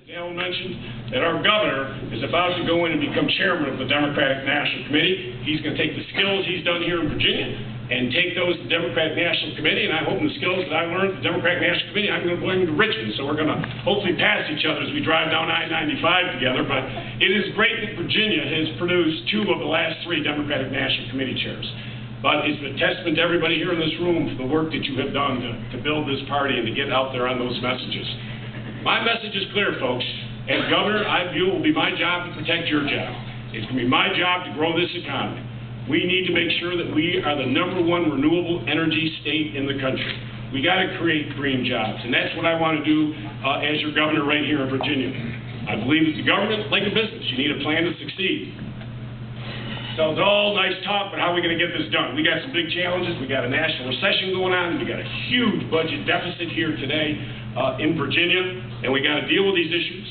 as Alan mentioned, that our governor is about to go in and become chairman of the Democratic National Committee. He's going to take the skills he's done here in Virginia and take those to the Democratic National Committee, and I hope the skills that I learned at the Democratic National Committee, I'm going to bring them to Richmond, so we're going to hopefully pass each other as we drive down I-95 together. But it is great that Virginia has produced 2 of the last 3 Democratic National Committee chairs. But it's a testament to everybody here in this room for the work that you have done to build this party and to get out there on those messages. My message is clear, folks. As governor, I view it will be my job to protect your job. It's going to be my job to grow this economy. We need to make sure that we are the #1 renewable energy state in the country. We got to create green jobs, and that's what I want to do as your governor right here in Virginia. I believe that the government, like a business, you need a plan to succeed. So it's all nice talk, but how are we going to get this done? We got some big challenges. We got a national recession going on. We got a huge budget deficit here today in Virginia, and we got to deal with these issues.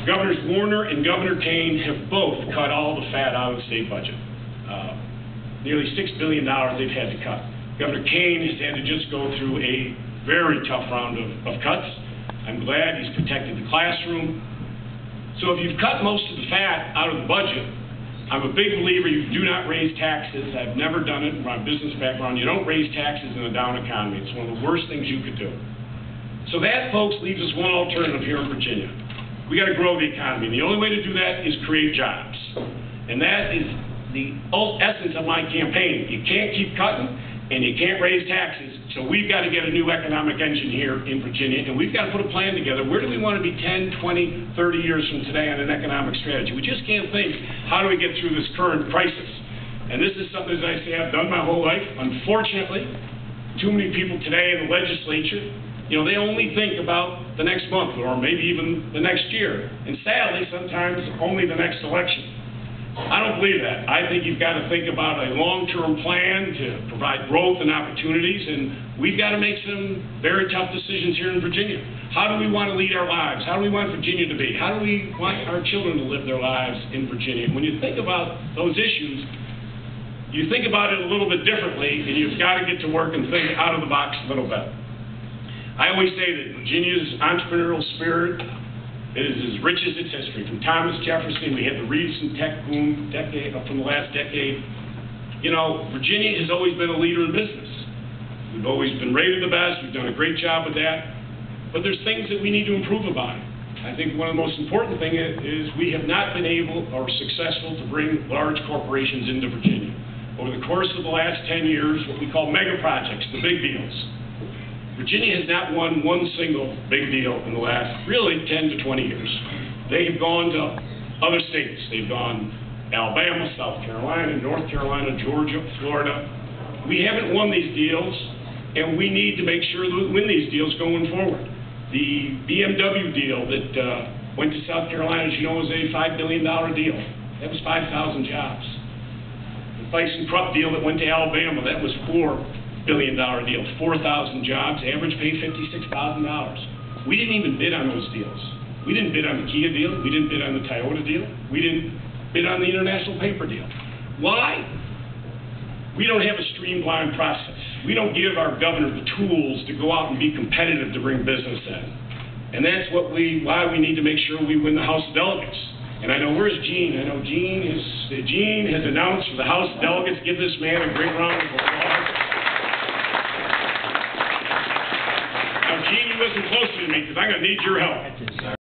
Governors Warner and Governor Kane have both cut all the fat out of the state budget. Nearly $6 billion they've had to cut. Governor Kane has had to just go through a very tough round of cuts. I'm glad he's protected the classroom. So if you've cut most of the fat out of the budget, I'm a big believer you do not raise taxes. I've never done it in my business background. You don't raise taxes in a down economy. It's one of the worst things you could do. So that, folks, leaves us one alternative here in Virginia. We got to grow the economy. And the only way to do that is create jobs. And that is the essence of my campaign. You can't keep cutting and you can't raise taxes. So we've got to get a new economic engine here in Virginia, and we've got to put a plan together. Where do we want to be 10, 20, 30 years from today on an economic strategy? We just can't think, how do we get through this current crisis? And this is something, as I say, I've done my whole life. Unfortunately, too many people today in the legislature, they only think about the next month or maybe even the next year. And sadly, sometimes only the next election. I don't believe that. I think you've got to think about a long-term plan to provide growth and opportunities, and we've got to make some very tough decisions here in Virginia. How do we want to lead our lives? How do we want Virginia to be? How do we want our children to live their lives in Virginia? When you think about those issues, you think about it a little bit differently, and you've got to get to work and think out of the box a little bit. I always say that Virginia's entrepreneurial spirit is as rich as its history. From Thomas Jefferson, we had the recent tech boom from the last decade. Virginia has always been a leader in business. We've always been rated the best. We've done a great job with that. But there's things that we need to improve upon. I think one of the most important things is we have not been able or successful to bring large corporations into Virginia. Over the course of the last 10 years, what we call mega projects, the big deals. Virginia has not won one single big deal in the last, really, 10 to 20 years. They have gone to other states. They've gone Alabama, South Carolina, North Carolina, Georgia, Florida. We haven't won these deals, and we need to make sure that we win these deals going forward. The BMW deal that went to South Carolina, as you know, was a $5 billion deal. That was 5,000 jobs. The Thyssen-Krupp deal that went to Alabama, that was $4 billion deal, 4,000 jobs, average pay $56,000. We didn't even bid on those deals. We didn't bid on the Kia deal. We didn't bid on the Toyota deal. We didn't bid on the International Paper deal. Why? We don't have a streamlined process. We don't give our governor the tools to go out and be competitive to bring business in. And that's why we need to make sure we win the House of Delegates. And I know, where's Gene? I know Gene has announced for the House of Delegates. Give this man a great round of applause. Gene, you listen closely to me, because I'm going to need your help.